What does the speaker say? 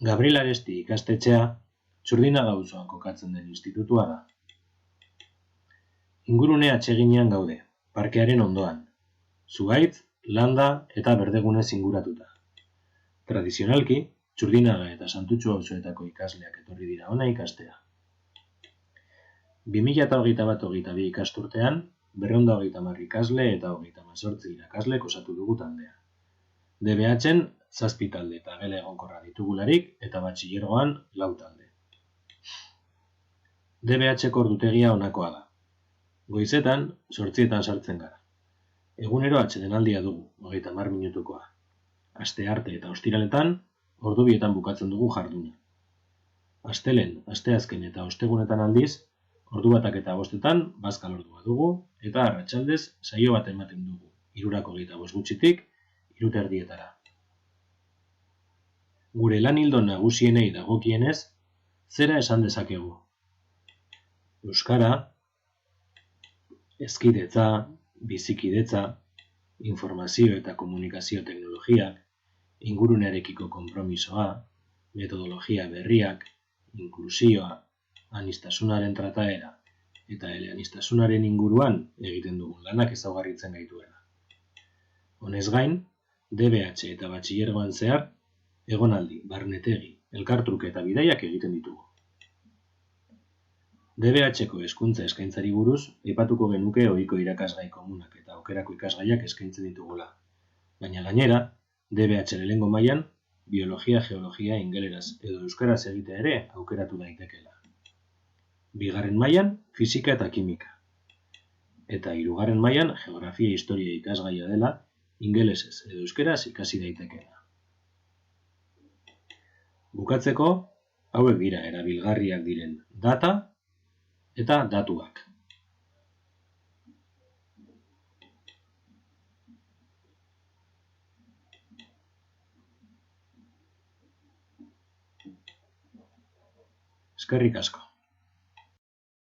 Gabriel Aresti ikastetxea Txurdinaga auzoan kokatzen den institutua da. Ingurune atseginean gaude, parkearen ondoan. Zuhaitz, landa eta berdegunez inguratuta. Tradizionalki, Txurdinaga eta Santutxu auzoetako ikasleak etorri dira hona ikastea. 2021-22 ikasturtean, 230 ikasle eta 38 irakasle osatu dugu taldea. DBH-en 7 talde eta gela egonkorra ditugularik eta batxilergoan 4 talde. DBH-ko ordutegia honakoa da. Goizetan 8etan sartzen gara. Egunero atsedenaldia dugu, 30 minutukoa. Astearte eta ostiraletan, ordu 2etan bukatzen dugu jarduna. Astelehen, asteazken eta ostegunetan aldiz, ordu 1 eta 5etan bazkal ordua dugu eta arratsaldez saio bat ematen dugu, 3:25 gutxitik 3:30etara. Gure lan ildo nagusienei dagokienez, zera esan dezakegu? Euskara, hezkidetza, bizikidetza, informazio eta komunikazio teknologiak, ingurunearekiko konpromisoa, metodologia berriak, inklusioa, aniztasunaren trataera eta eleaniztasunaren inguruan egiten dugun lanak ezaugarritzen gaituela. Honez gain, DBH eta batxilergoan zehar, egonaldi, barnetegi, elkartruke eta bidaiak egiten ditugu. DBH-ko hezkuntza eskaintzari buruz, aipatuko genuke ohiko irakasgai komunak eta aukerako ikasgaiak eskaintzen ditugula. Baina gainera, DBH lehenengo mailan, biologia, geologia, ingeleraz edo euskaraz egitea ere aukeratu daitekeela. 2. mailan, fisika eta kimika. Eta 3. mailan, geografia historia ikasgaia dela, ingelesez edo euskaraz ikasi daitekeela. Bukatzeko, hauek dira erabilgarriak diren data eta datuak. Eskerrik asko.